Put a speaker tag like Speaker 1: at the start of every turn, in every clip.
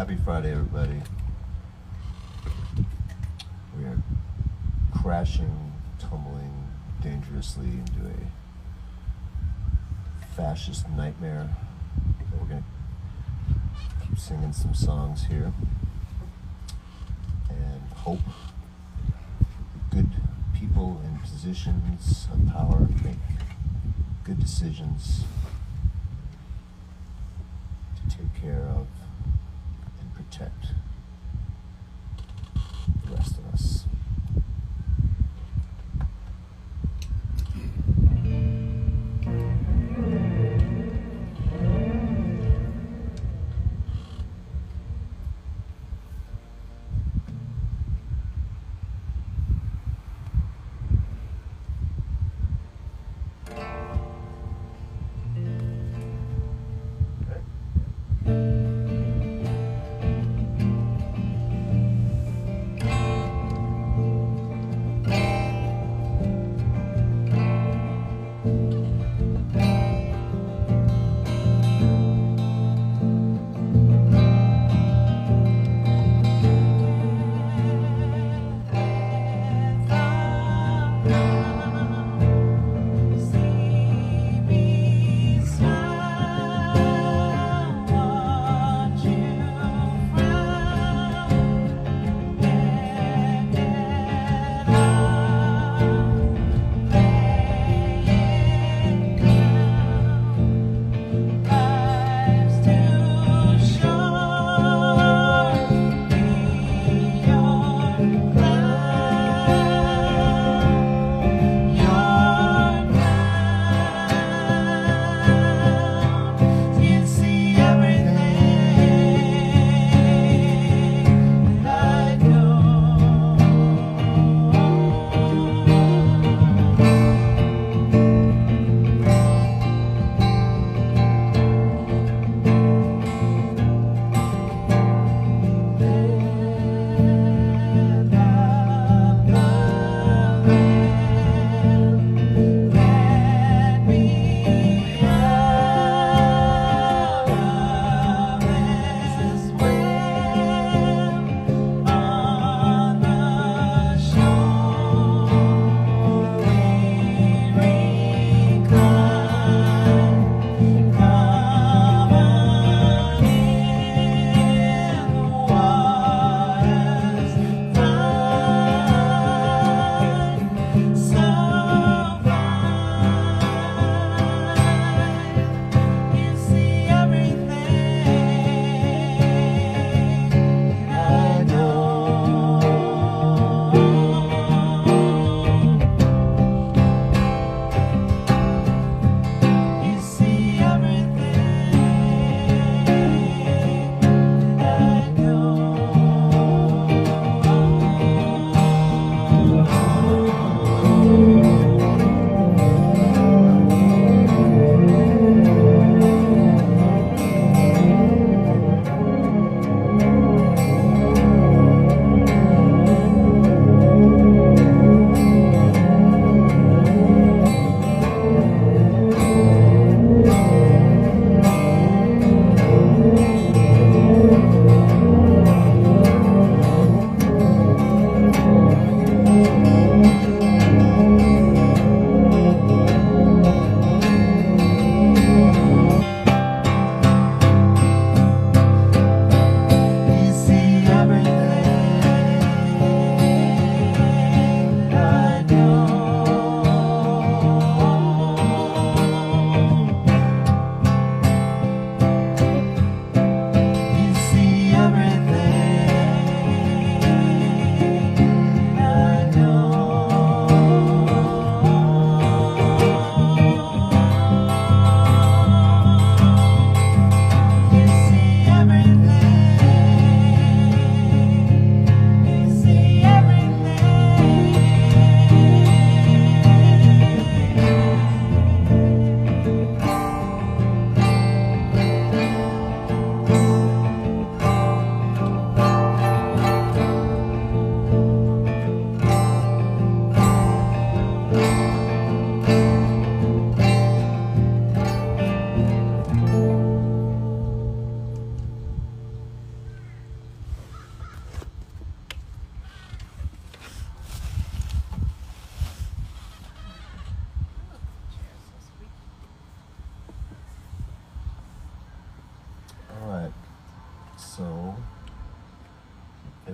Speaker 1: Happy Friday, everybody. We are crashing, tumbling dangerously into a fascist nightmare. We're going to keep singing some songs here and hope good people in positions of power make good decisions to take care of and protect the rest of us.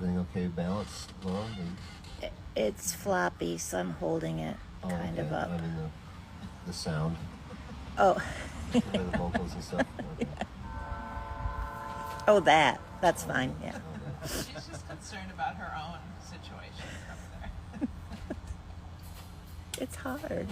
Speaker 1: everything okay? Balance, Laura?
Speaker 2: It's floppy, so I'm holding it kind of up.
Speaker 1: I mean the sound.
Speaker 2: Oh.
Speaker 1: The vocals and stuff. Okay.
Speaker 2: Oh, that's fine. Yeah.
Speaker 3: She's just concerned about her own situation over there.
Speaker 2: It's hard.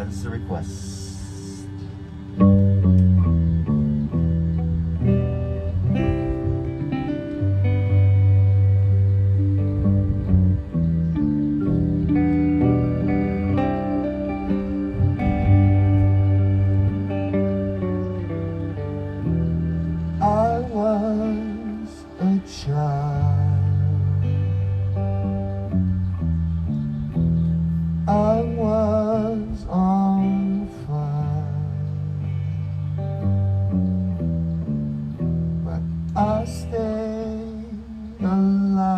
Speaker 1: This is a request. I was a child. I was on fire, but I stayed alive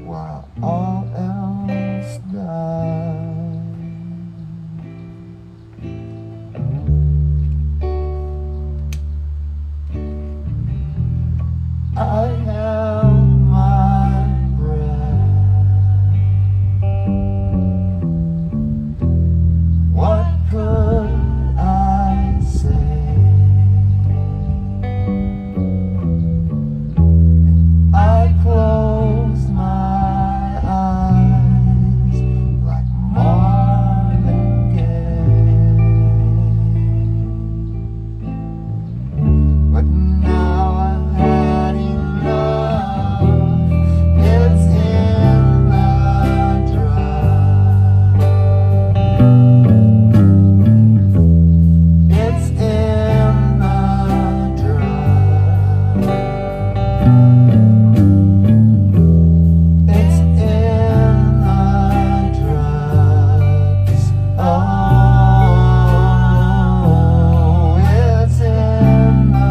Speaker 1: while all else died. I held my breath. What could I say? I closed my eyes like Marvin Gaye. But now I've had enough. It's in the drug. It's in the drug. It's in the drugs. Oh, it's in the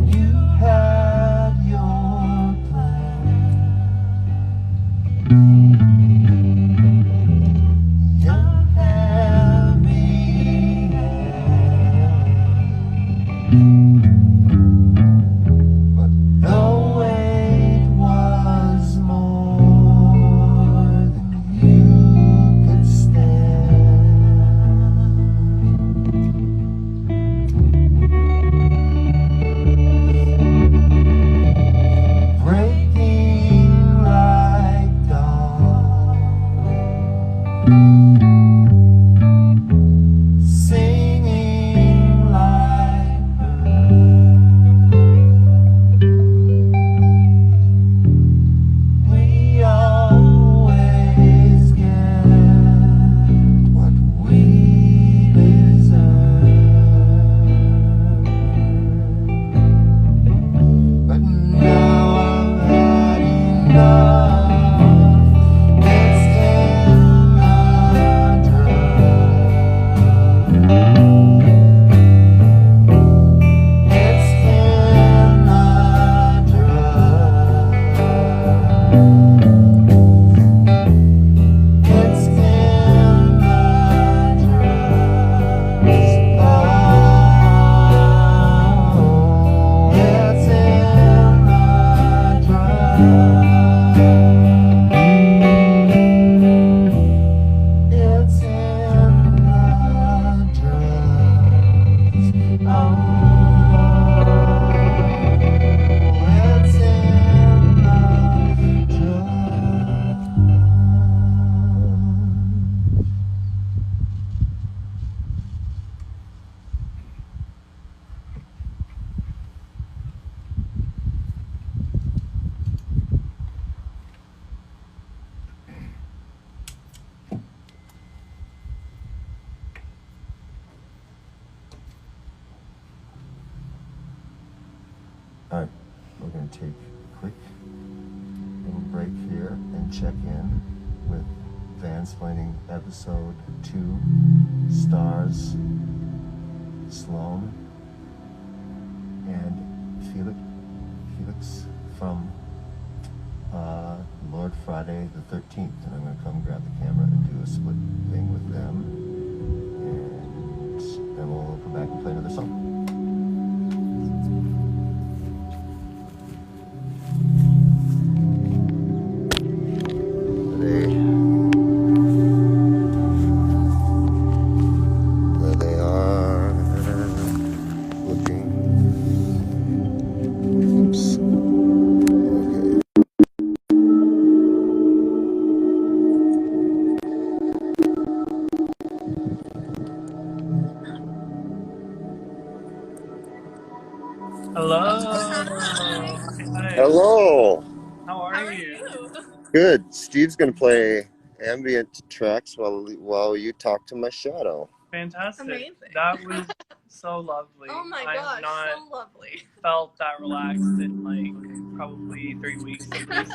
Speaker 1: you had your plan. Your heavy hand, but the weight was more than you could stand. Breaking like dawn, singing like birds. All right, we're going to take a quick little break here and check in with Vansplaining Episode 2, Stars, Sloan, and Felix from Lord Friday the 13th. And I'm going to come grab the camera and do a split thing with them. And then we'll come back and play another song. There they are, looking. Oops. Okay.
Speaker 4: Hello. Hi.
Speaker 1: Hello.
Speaker 4: How are you?
Speaker 1: Good. Steve's gonna play ambient tracks while you talk to my shadow.
Speaker 4: Fantastic.
Speaker 3: Amazing.
Speaker 4: That was so lovely.
Speaker 3: Oh my
Speaker 4: I have
Speaker 3: gosh,
Speaker 4: not
Speaker 3: so lovely.
Speaker 4: felt that relaxed in like probably 3 weeks at least.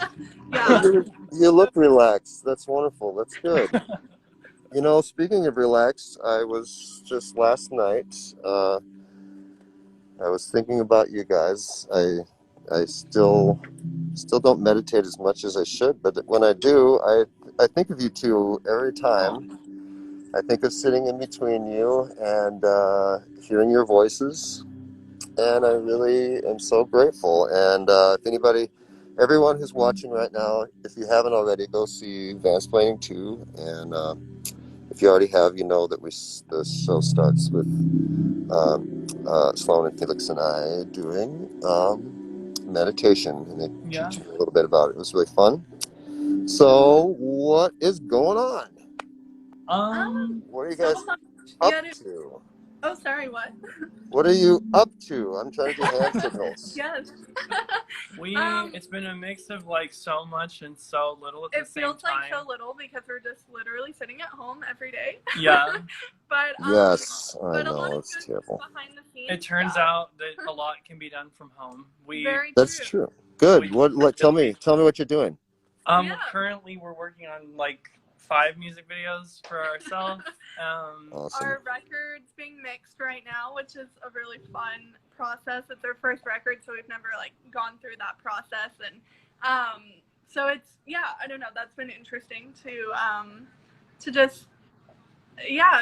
Speaker 3: Yeah.
Speaker 1: You look relaxed. That's wonderful. That's good. You know, speaking of relaxed, I was just last night. I was thinking about you guys. I still don't meditate as much as I should, but when I do, I think of you two every time. I think of sitting in between you and hearing your voices, and I really am so grateful. And if everyone who's watching right now, if you haven't already, go see Vansplaining 2. And if you already have, you know that the show starts with Sloan and Felix and I doing meditation, and they teach you a little bit about it. It was really fun. So, what is going on? What are you guys up to?
Speaker 3: Oh, sorry, what?
Speaker 1: What are you up to? I'm trying to do hand signals.
Speaker 3: Yes.
Speaker 4: It's been a mix of like so much and so little at the same time.
Speaker 3: It feels like so little because we're just literally sitting at home every day.
Speaker 4: Yeah.
Speaker 3: But
Speaker 1: Yes, I
Speaker 3: but a
Speaker 1: know,
Speaker 3: lot of
Speaker 1: it's
Speaker 3: good
Speaker 1: terrible.
Speaker 3: behind the scenes.
Speaker 4: It turns out that a lot can be done from home.
Speaker 1: That's true. Good. Tell me what you're doing.
Speaker 4: Currently we're working on like 5 music videos for ourselves.
Speaker 1: Awesome.
Speaker 3: Our record's being mixed right now, which is a really fun process. It's our first record, so we've never like gone through that process, and so it's I don't know. That's been interesting to just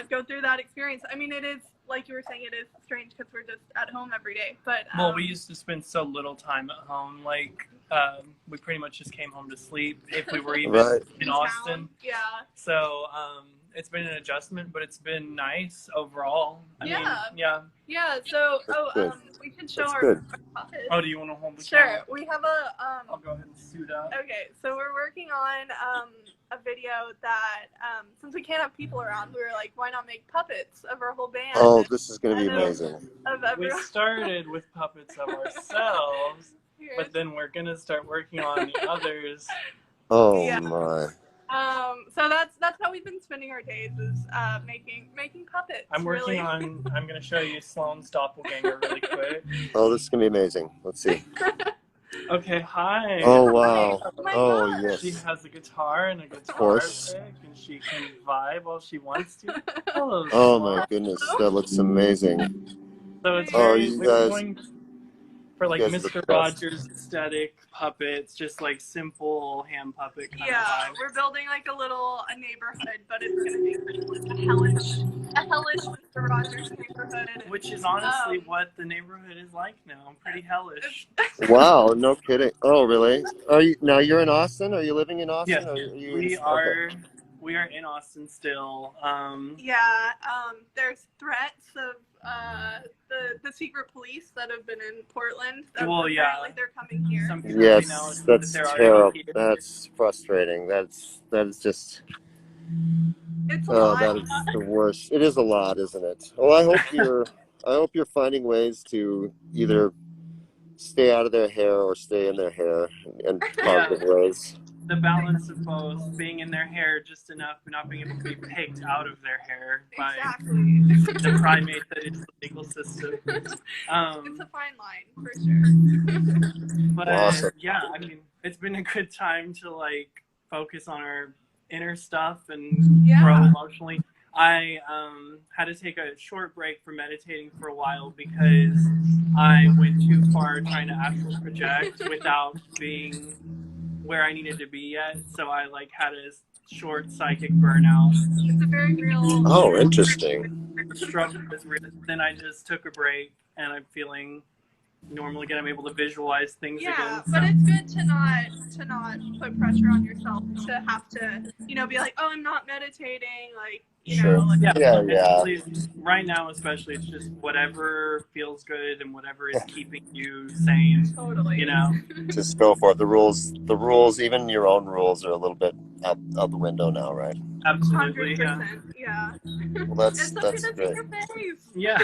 Speaker 3: go through that experience. I mean, it is like you were saying, it is strange because we're just at home every day. But
Speaker 4: we used to spend so little time at home. Like we pretty much just came home to sleep if we were even in Austin.
Speaker 3: Yeah.
Speaker 4: So it's been an adjustment, but it's been nice overall. I mean,
Speaker 3: Yeah. So we can show our puppets.
Speaker 4: Oh, do you want to hold the camera?
Speaker 3: Sure. We have a
Speaker 4: I'll go ahead and suit up.
Speaker 3: Okay, so we're working on a video that since we can't have people around, we were like, why not make puppets of our whole band?
Speaker 1: Oh, this is going to be amazing.
Speaker 4: We started with puppets of ourselves, but then we're going to start working on the others.
Speaker 1: Oh my.
Speaker 3: So that's how we've been spending our days is making puppets.
Speaker 4: I'm going to show you Sloan's doppelganger really quick.
Speaker 1: Oh, this is going to be amazing. Let's see.
Speaker 4: Okay, hi.
Speaker 1: Oh, wow.
Speaker 3: Oh,
Speaker 1: yes.
Speaker 4: She has a guitar and a guitar pick, and she can vibe while she wants to. Hello,
Speaker 1: oh, my goodness. That looks amazing.
Speaker 4: So it's
Speaker 1: you guys...
Speaker 4: going for like Mr. Rogers aesthetic puppets, just like simple hand puppet kind of vibe.
Speaker 3: We're building like a neighborhood, but it's gonna be a hellish Mr. Rogers neighborhood.
Speaker 4: Which is honestly what the neighborhood is like now. I'm pretty hellish.
Speaker 1: Wow, no kidding. Oh, really? You're in Austin? Are you living in Austin?
Speaker 4: Yes, we are in Austin still.
Speaker 3: There's threats of the secret police that have been in Portland.
Speaker 4: Apparently
Speaker 3: they're coming here.
Speaker 1: Yes, that's terrible. That's frustrating. That is just.
Speaker 3: It's a lot.
Speaker 1: That is the worst. It is a lot, isn't it? Well, I hope you're finding ways to either stay out of their hair or stay in their hair in positive ways.
Speaker 4: the balance of both, being in their hair just enough, but not being able to be picked out of their hair by the primate that is the legal system.
Speaker 3: It's a fine line for sure.
Speaker 4: But
Speaker 1: Awesome.
Speaker 4: yeah, I mean, it's been a good time to like focus on our inner stuff and grow emotionally. I had to take a short break from meditating for a while because I went too far trying to astral project without being where I needed to be yet. So I like had a short psychic burnout.
Speaker 3: It's a very real.
Speaker 1: Oh, interesting.
Speaker 4: The struggle was real. Then I just took a break, and I'm feeling normal again. I'm able to visualize things again.
Speaker 3: Yeah, but it's good to not put pressure on yourself to have to, be like, oh, I'm not meditating, like,
Speaker 1: Sure.
Speaker 3: know. Like,
Speaker 1: Yeah.
Speaker 4: Right now, especially, it's just whatever feels good and whatever is keeping you sane.
Speaker 3: Totally.
Speaker 1: Just go for it. The rules, even your own rules, are a little bit out the window now, right?
Speaker 4: Absolutely.
Speaker 3: 100%. Yeah.
Speaker 1: Well, that's great.
Speaker 3: Your face.
Speaker 4: Yeah.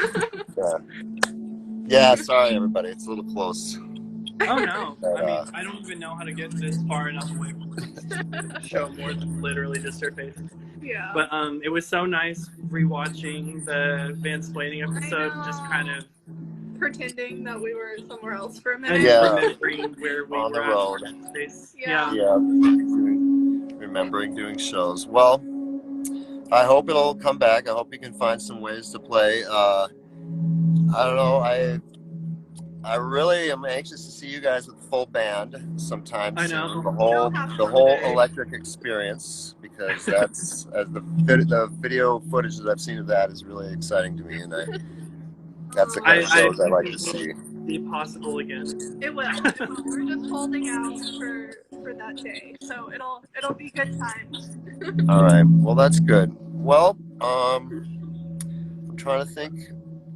Speaker 1: Yeah. Sorry, everybody. It's a little close.
Speaker 4: Oh no! I mean, I don't even know how to get this far enough away from her to show more than literally just her face.
Speaker 3: Yeah.
Speaker 4: But it was so nice rewatching the Vansplaining episode and just kind of
Speaker 3: pretending that we were somewhere else for a minute.
Speaker 4: Remembering where we
Speaker 1: on
Speaker 4: were
Speaker 1: the road.
Speaker 3: Yeah.
Speaker 1: Remembering doing shows. Well, I hope it'll come back. I hope you can find some ways to play. I don't know. I really am anxious to see you guys with full band sometime soon. The whole electric experience, because that's the video footage that I've seen of that is really exciting to me, and that's the kind of shows I like to see.
Speaker 4: Be possible again.
Speaker 3: It will. We're just holding out for that day, so it'll be good times.
Speaker 1: All right. Well, that's good. Well, I'm trying to think.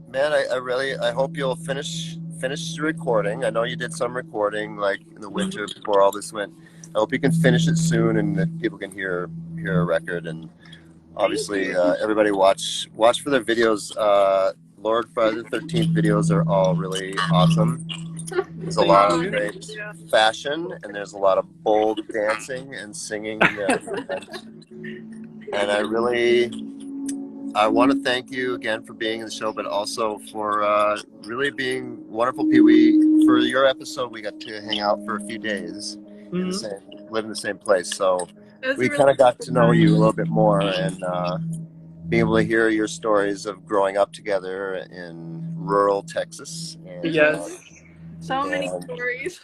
Speaker 1: Man, I hope you'll finish the recording. I know you did some recording like in the winter before all this went. I hope you can finish it soon and that people can hear a record. And obviously, everybody watch for their videos. Lord Friday the 13th videos are all really awesome. There's a lot of great fashion, and there's a lot of bold dancing and singing in there. And I want to thank you again for being in the show, but also for really being wonderful. For your episode, we got to hang out for a few days, live in the same place. So we kind of got to know you a little bit more, and being able to hear your stories of growing up together in rural Texas. And,
Speaker 3: so many stories.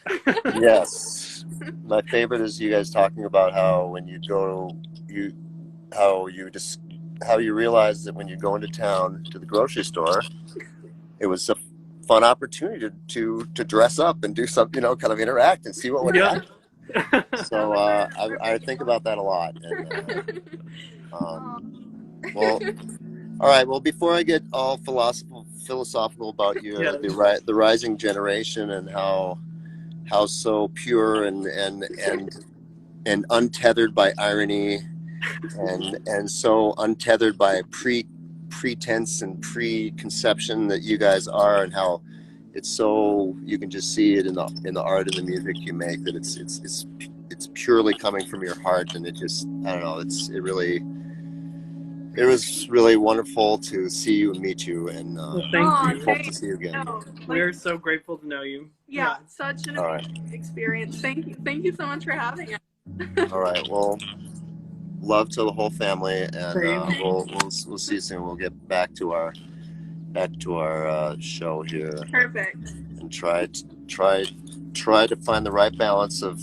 Speaker 1: Yes. My favorite is you guys talking about how when you go, how you realize that when you go into town to the grocery store, it was a fun opportunity to dress up and do something, kind of interact and see what would happen. So I think about that a lot. And, well, all right. Well, before I get all philosophical about the rising generation and how so pure and untethered by irony, and so untethered by pretense and preconception that you guys are, and how it's so you can just see it in the art and the music you make, that it's purely coming from your heart, and it just, I don't know, it was really wonderful to see you and meet you, and
Speaker 4: thank you.
Speaker 1: Hope to see you again.
Speaker 4: We're so grateful to know you.
Speaker 3: Yeah, such an amazing experience. Thank you so much for having us.
Speaker 1: All right, well, love to the whole family, and we'll see you soon. We'll get back to our show here.
Speaker 3: Perfect.
Speaker 1: And try to find the right balance of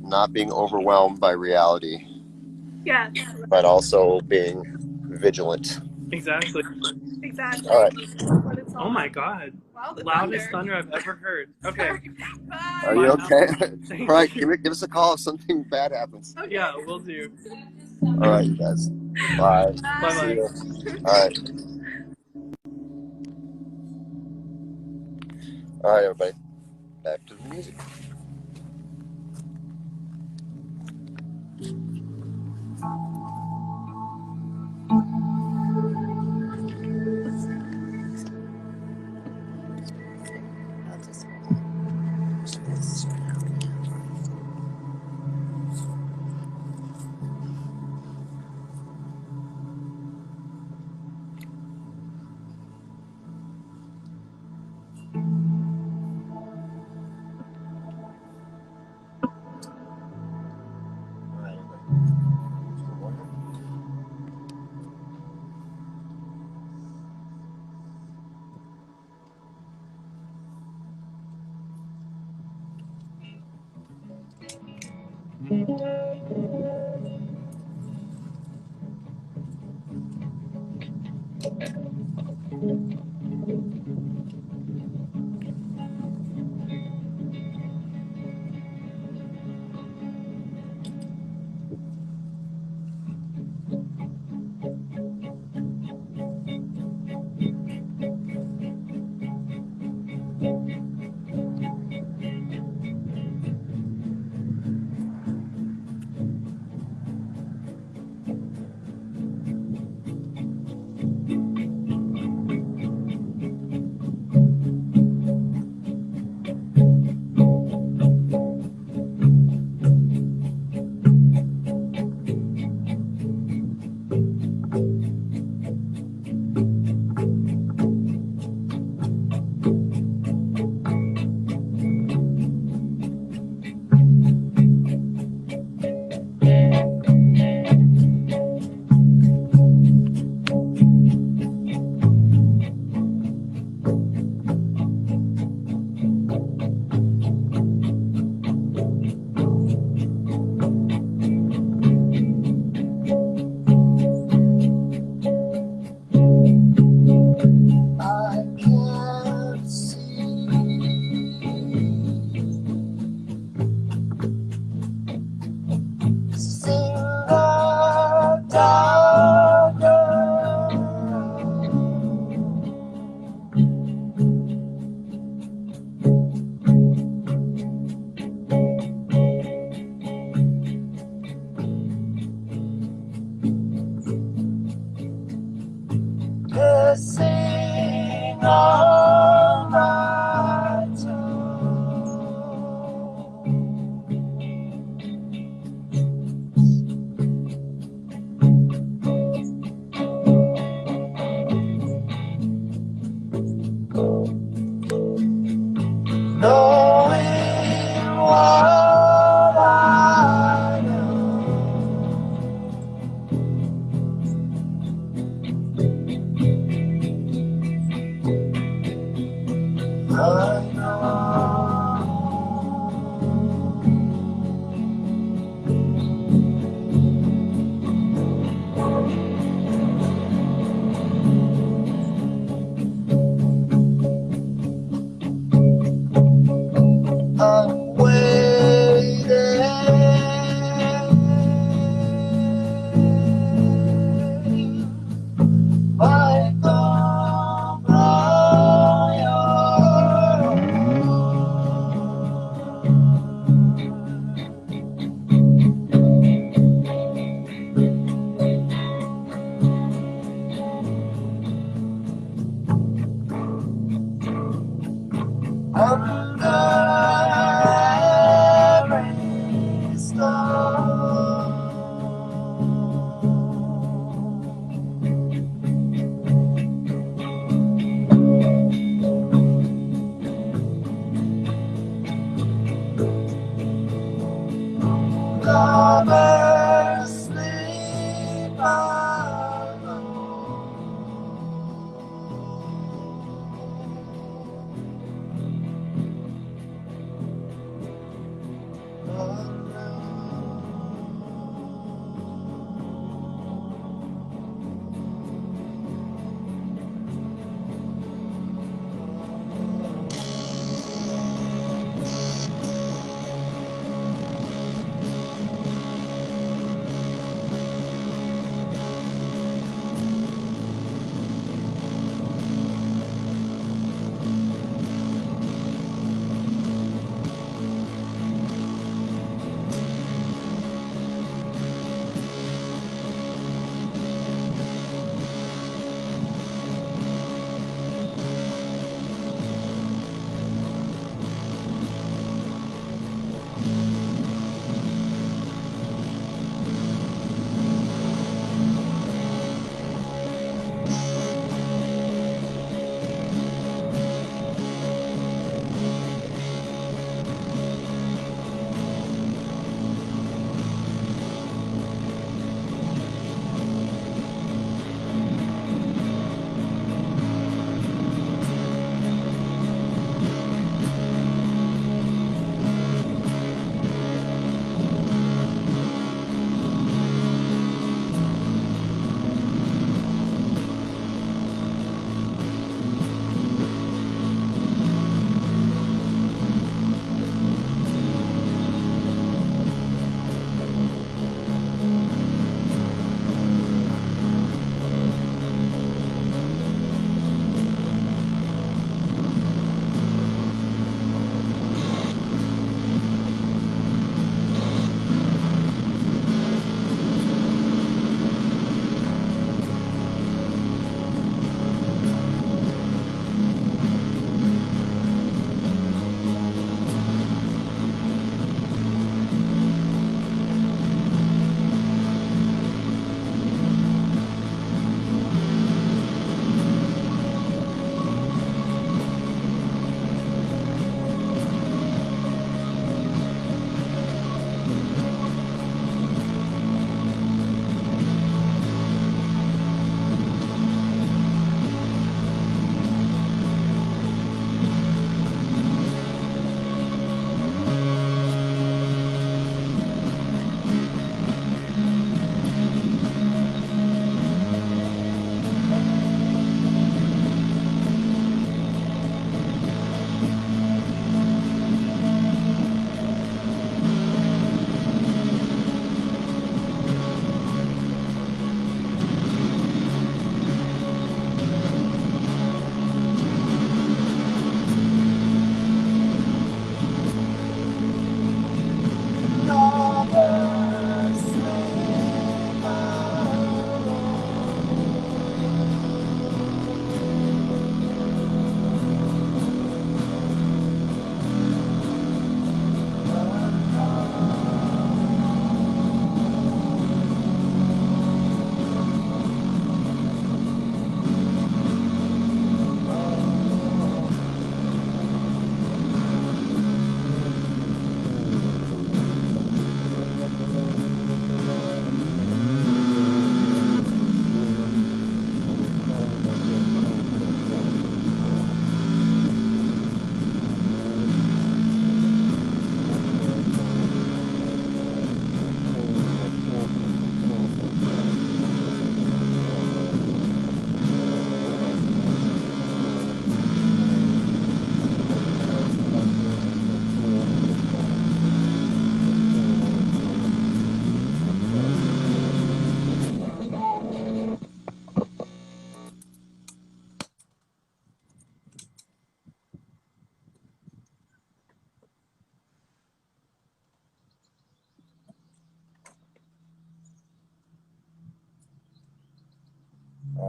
Speaker 1: not being overwhelmed by reality.
Speaker 3: Yes.
Speaker 1: But also being vigilant.
Speaker 4: Exactly.
Speaker 1: All right.
Speaker 4: Oh my God.
Speaker 3: Wow, the
Speaker 4: loudest thunder I've ever heard. Okay.
Speaker 3: Bye.
Speaker 1: Are you okay? All right. Give us a call if something bad happens.
Speaker 3: Okay.
Speaker 4: Yeah, we'll do.
Speaker 1: All right, you guys. Bye.
Speaker 4: Bye.
Speaker 1: All right. All right, everybody. Back to the music.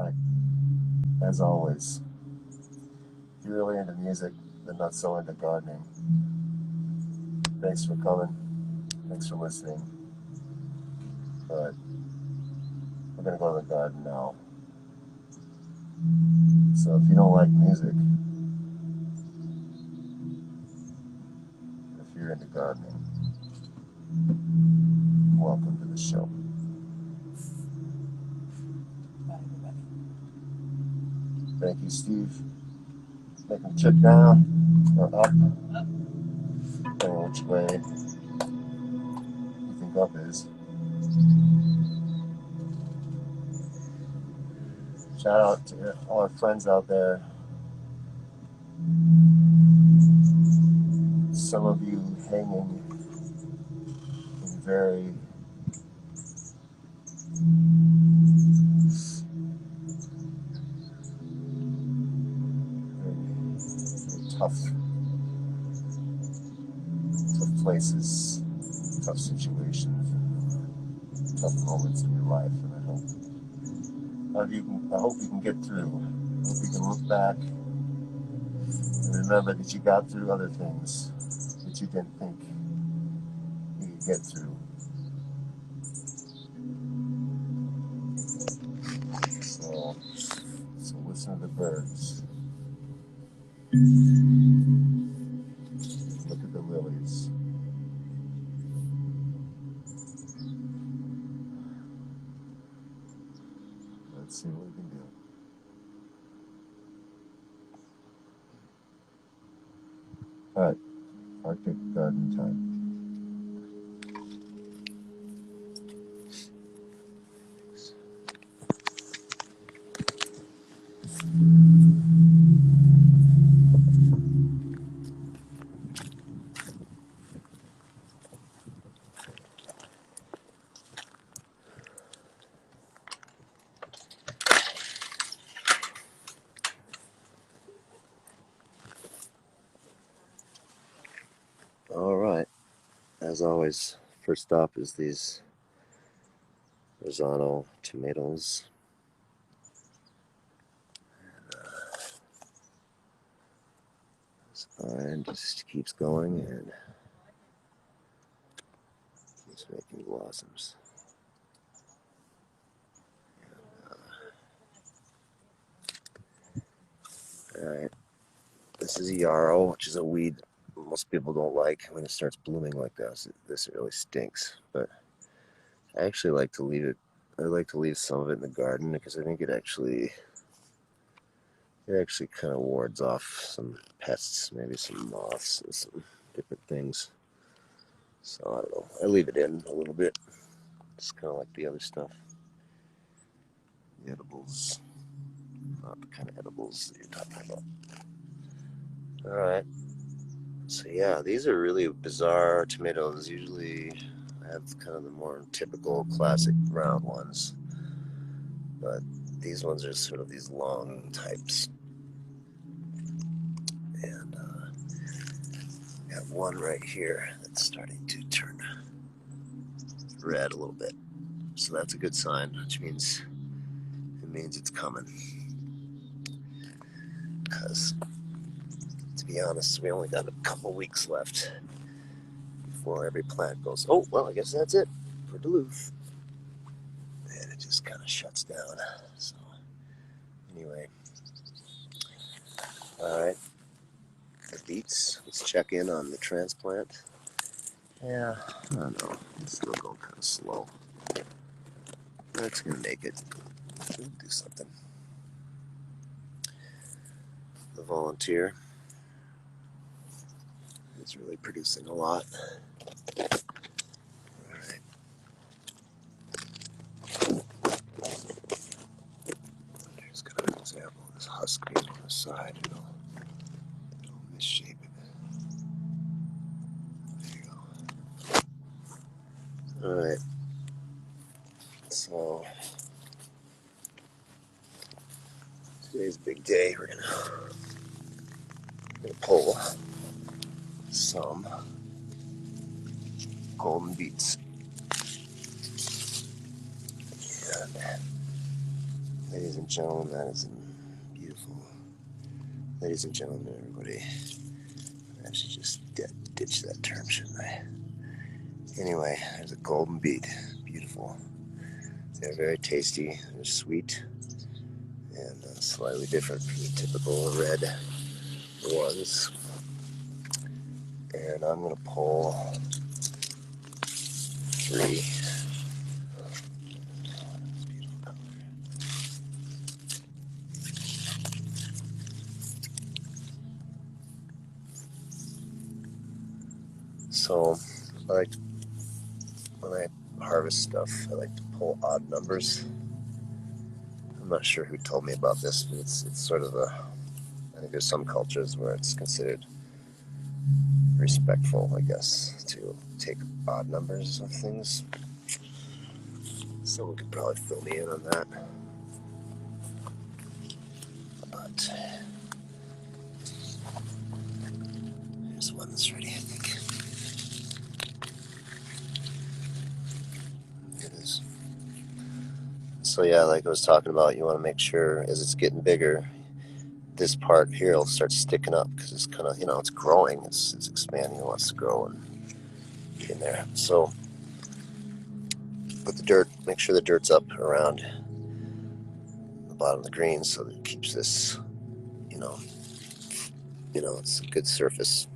Speaker 1: right. As always, if you're really into music, but not so into gardening, thanks for coming. Thanks for listening. But we're going to go to the garden now. So if you don't like music, if you're into gardening, welcome to the show. Thank you, Steve. Make them check down or up. Depending on which way you think up is. Shout out to all our friends out there. Some of you hanging in very tough places, tough situations, tough moments in your life, and I hope you can get through. I hope you can look back and remember that you got through other things that you didn't think you could get through. So listen to the birds. Look at the lilies. Let's see what we can do. All right, Arctic garden time. All right, as always, first stop is these Rosano tomatoes. And just keeps going and keeps making blossoms. Alright, this is a yarrow, which is a weed most people don't like when it starts blooming like this. This really stinks, but I actually like to leave it. I like to leave some of it in the garden because I think it actually kind of wards off some pests, maybe some moths and some different things. So I don't know. I leave it in a little bit. It's kind of like the other stuff. The edibles. Not the kind of edibles that you're talking about. Alright. So yeah, these are really bizarre tomatoes. Usually I have kind of the more typical classic round ones. But these ones are sort of these long types. And I have one right here that's starting to turn red a little bit. So that's a good sign, which means it's coming. Because to be honest, we only got a couple weeks left before every plant goes, oh, well, I guess that's it for Duluth. And it just kind of shuts down. So, anyway. Alright. The beets. Let's check in on the transplant. Yeah, I don't know. It's still going kind of slow. That's going to make it. We'll do something. The volunteer is really producing a lot. Alright. Here's kind of an example of this husk being on the side. It'll misshape it. There you go. Alright. So, today's a big day. We're gonna pull some golden beets. And, ladies and and gentlemen, that is beautiful. Ladies and gentlemen, everybody. I should just ditch that term, shouldn't I? Anyway, there's a golden beet. Beautiful. They're very tasty. They're sweet and slightly different from the typical red ones. And I'm going to pull 3. So, when I harvest stuff, I like to pull odd numbers. I'm not sure who told me about this, but it's sort of I think there's some cultures where it's considered respectful, I guess, to take odd numbers of things. Someone could probably fill me in on that. But here's one that's ready, I think. It is. So yeah, like I was talking about, you want to make sure as it's getting bigger, this part here will start sticking up because it's kind of, it's growing, it's expanding, it wants to grow and get in there. So put the dirt, make sure the dirt's up around the bottom of the green so that it keeps this, it's a good surface.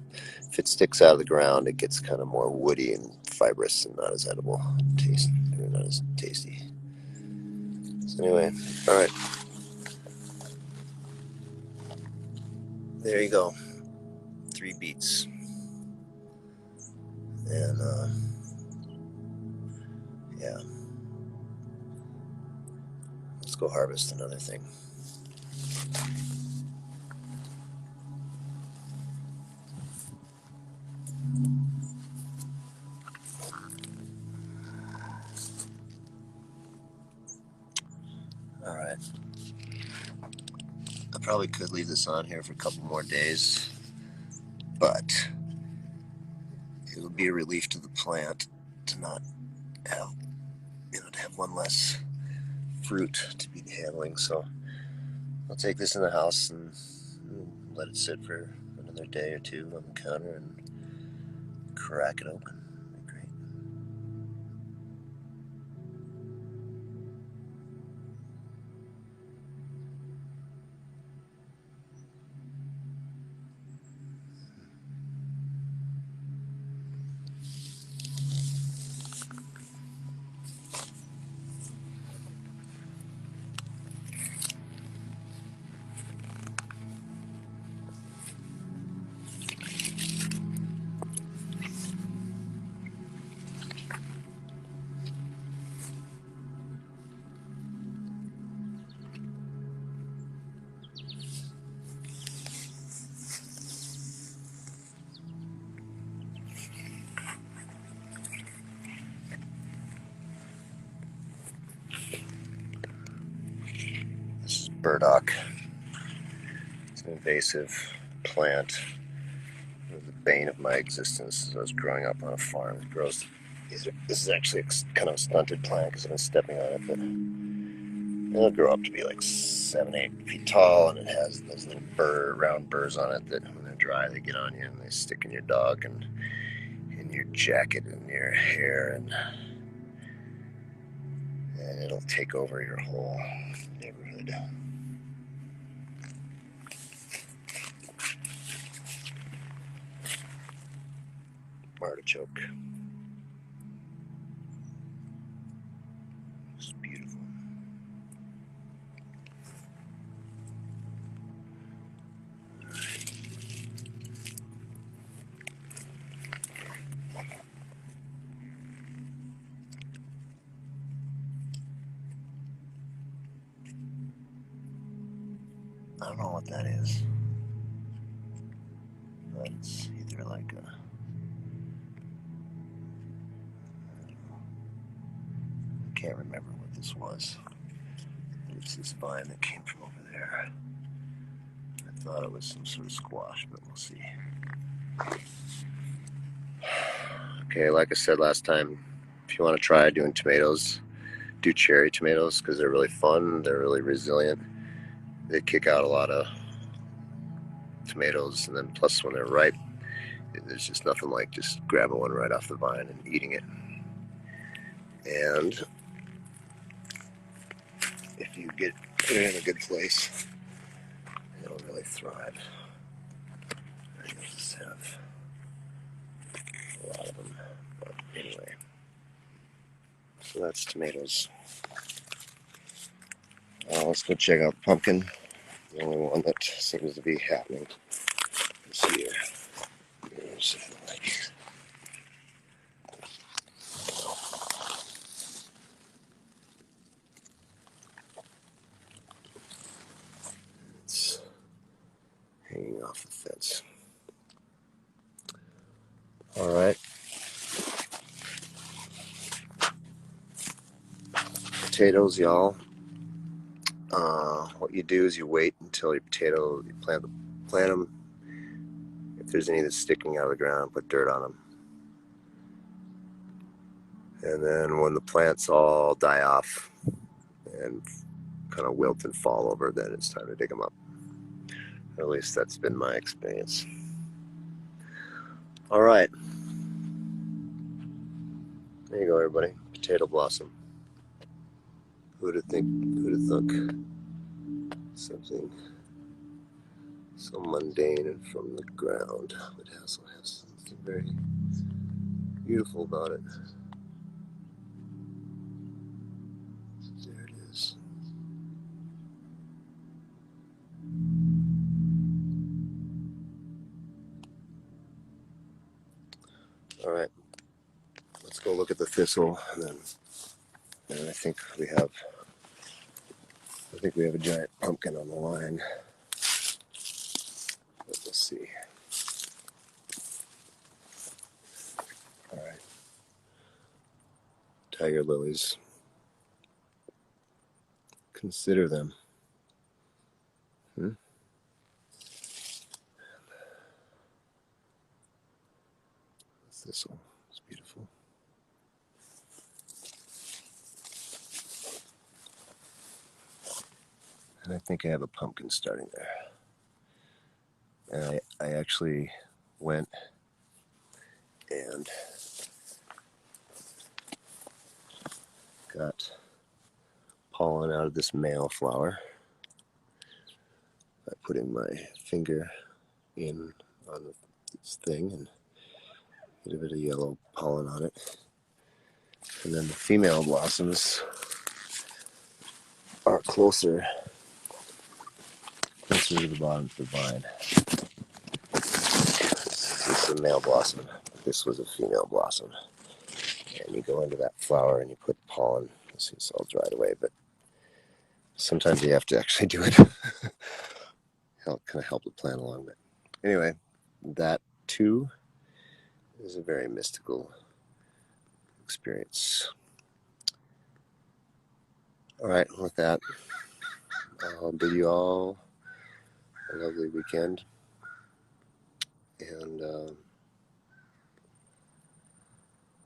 Speaker 1: If it sticks out of the ground, it gets kind of more woody and fibrous and not as edible taste, or not as tasty. So anyway, all right, there you go. 3 beets, and yeah, let's go harvest another thing. All right. I probably could leave this on here for a couple more days, but it would be a relief to the plant to not have, to have one less fruit to be handling. So I'll take this in the house and let it sit for another day or 2 on the counter and crack it open. Great. This is burdock. It's an invasive plant. It was the bane of my existence as I was growing up on a farm. It grows. This is actually kind of a stunted plant because I've been stepping on it, but it'll grow up to be like 7, 8 feet tall, and it has those little round burrs on it that when they're dry, they get on you and they stick in your dog and in your jacket and your hair, and it'll take over your whole neighborhood. Artichoke. It's beautiful. I don't know what that is. But it's either like a... I can't remember what this was. It's this vine that came from over there. I thought it was some sort of squash, but we'll see. Okay, like I said last time, if you want to try doing tomatoes, do cherry tomatoes because they're really fun. They're really resilient. They kick out a lot of tomatoes, and then plus when they're ripe, there's just nothing like just grabbing one right off the vine and eating it. And if you get put it in a good place, it'll really thrive. I just have a lot of them. But anyway, so that's tomatoes. Let's go check out pumpkin. The only one that seems to be happening this year. Here's it's hanging off the fence. All right. Potatoes, y'all. What you do is you wait until your potato, you plant them. If there's any that's sticking out of the ground, put dirt on them. And then when the plants all die off and kind of wilt and fall over, then it's time to dig them up. Or at least that's been my experience. All right. There you go, everybody. Potato blossom. Who'd have thunk something so mundane and from the ground would also have something very beautiful about it. There it is. All right, let's go look at the thistle, and I think we have a giant pumpkin on the line. Let's see. All right, tiger lilies. Consider them. Thistle is beautiful. And I think I have a pumpkin starting there. And I actually went and got pollen out of this male flower by putting my finger in on this thing and get a bit of yellow pollen on it. And then the female blossoms are closer to the bottom of the vine. This is a male blossom. This was a female blossom. And you go into that flower and you put pollen. See, it's all dried away, but sometimes you have to actually do it. Kind of help the plant along. But anyway, that too is a very mystical experience. All right, with that, I'll bid you all a lovely weekend, and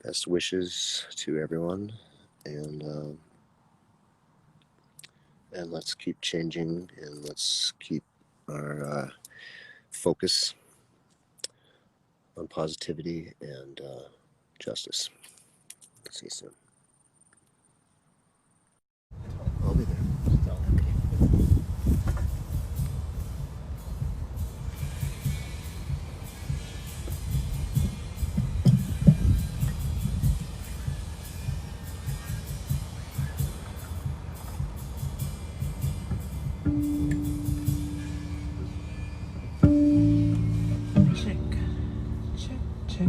Speaker 1: best wishes to everyone, and let's keep changing, and let's keep our focus on positivity and justice. See you soon. I'll be there.
Speaker 4: Check, check, check.